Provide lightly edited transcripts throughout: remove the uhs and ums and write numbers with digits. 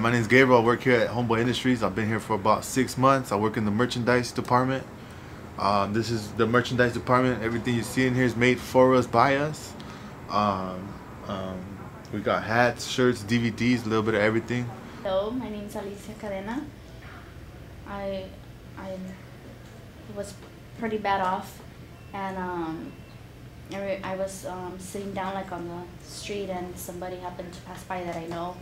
My name is Gabriel. I work here at Homeboy Industries. I've been here for about 6 months. I work in the merchandise department. This is the merchandise department. Everything you see in here is made for us, by us. We got hats, shirts, DVDs, a little bit of everything. Hello, my name is Alicia Cadena. I was pretty bad off, and I was sitting down like on the street, and somebody happened to pass by that I know,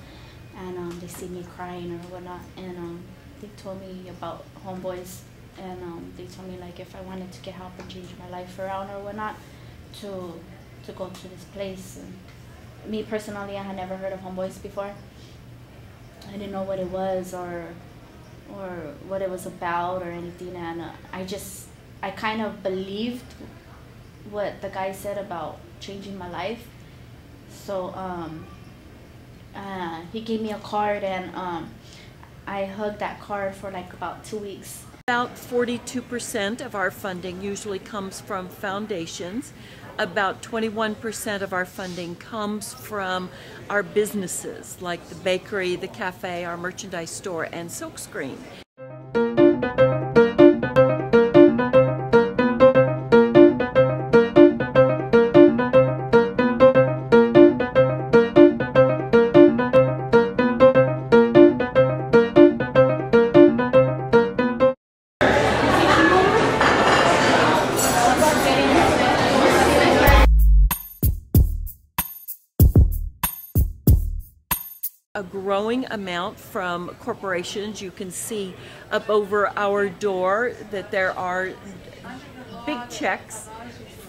and they see me crying or whatnot, and they told me about Homeboys, and they told me like if I wanted to get help and change my life around or whatnot, to go to this place. And me personally, I had never heard of Homeboys before. I didn't know what it was or what it was about or anything, and I kind of believed what the guy said about changing my life. So he gave me a card, and I hugged that card for like about 2 weeks. About 42% of our funding usually comes from foundations. About 21% of our funding comes from our businesses, like the bakery, the cafe, our merchandise store, and Silkscreen. A growing amount from corporations. You can see up over our door that there are big checks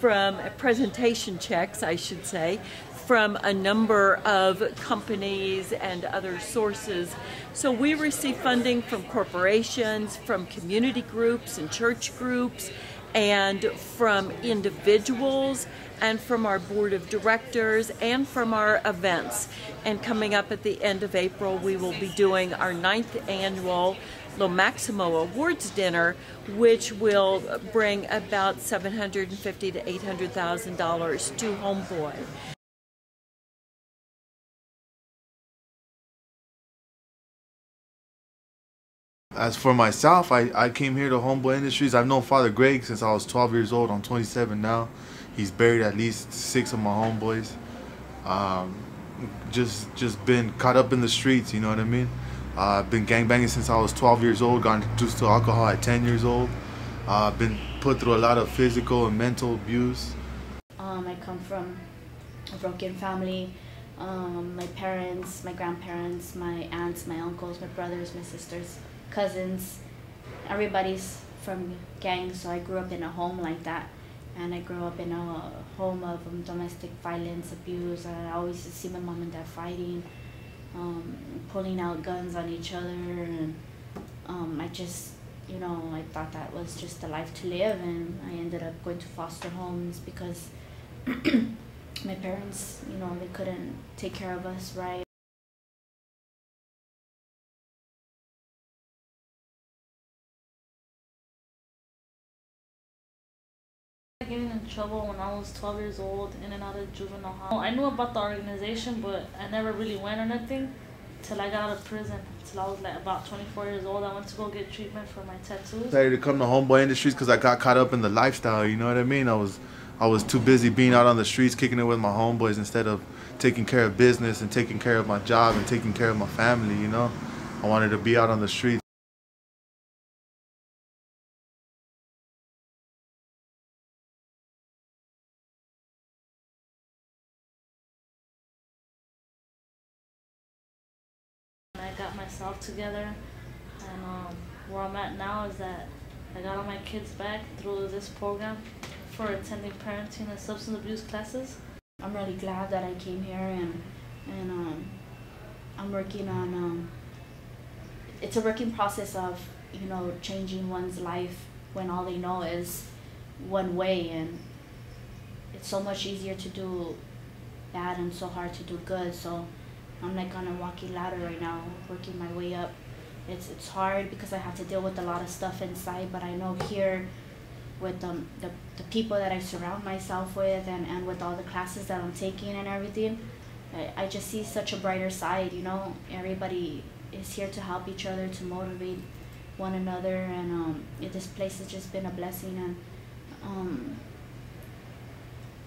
from presentation checks, I should say, from a number of companies and other sources. So we receive funding from corporations, from community groups and church groups, and from individuals, and from our board of directors, and from our events. And coming up at the end of April, we will be doing our 9th annual Lo Maximo Awards Dinner, which will bring about $750,000 to $800,000 to Homeboy. As for myself, I came here to Homeboy Industries. I've known Father Greg since I was 12 years old. I'm 27 now. He's buried at least 6 of my homeboys. Just been caught up in the streets, you know what I mean? I've been gangbanging since I was 12 years old, got introduced to alcohol at 10 years old. Been put through a lot of physical and mental abuse. I come from a broken family. My parents, my grandparents, my aunts, my uncles, my brothers, my sisters, cousins, everybody's from gangs, so I grew up in a home like that. And I grew up in a home of domestic violence, abuse. I always see my mom and dad fighting, pulling out guns on each other, and I just, you know, I thought that was just the life to live, and I ended up going to foster homes because my parents, you know, they couldn't take care of us right. Getting in trouble when I was 12 years old, in and out of juvenile hall. I knew about the organization, but I never really went or nothing till I got out of prison. Till I was like about 24 years old. I went to go get treatment for my tattoos. I decided to come to Homeboy Industries because I got caught up in the lifestyle, you know what I mean? I was too busy being out on the streets, kicking it with my homeboys, instead of taking care of business and taking care of my job and taking care of my family, you know? I wanted to be out on the streets. I got myself together, and where I'm at now is that I got all my kids back through this program for attending parenting and substance abuse classes. I'm really glad that I came here, and I'm working on, it's a working process of, you know, changing one's life when all they know is one way, and it's so much easier to do bad and so hard to do good. So I'm like on a walking ladder right now, working my way up. It's hard because I have to deal with a lot of stuff inside, but I know here with the people that I surround myself with, and with all the classes that I'm taking and everything, I just see such a brighter side, you know. Everybody is here to help each other, to motivate one another, and this place has just been a blessing.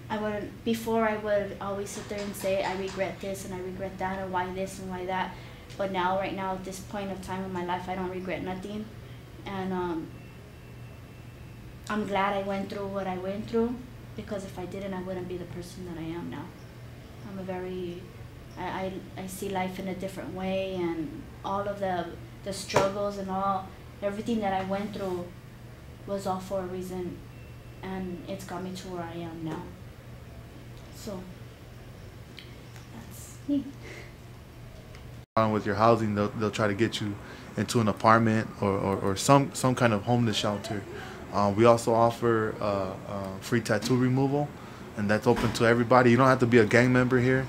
And before I would always sit there and say I regret this and I regret that, and why this and why that, but now, right now, at this point of time in my life, I don't regret nothing. And I'm glad I went through what I went through, because if I didn't, I wouldn't be the person that I am now. I'm a very, I see life in a different way, and all of the struggles and everything that I went through was all for a reason, and it's got me to where I am now. So that's me. With your housing, they'll try to get you into an apartment or some kind of homeless shelter. We also offer free tattoo removal, and that's open to everybody. You don't have to be a gang member here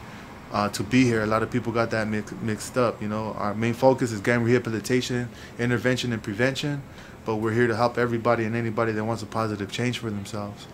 to be here. A lot of people got that mixed up. You know, our main focus is gang rehabilitation, intervention, and prevention, but we're here to help everybody and anybody that wants a positive change for themselves.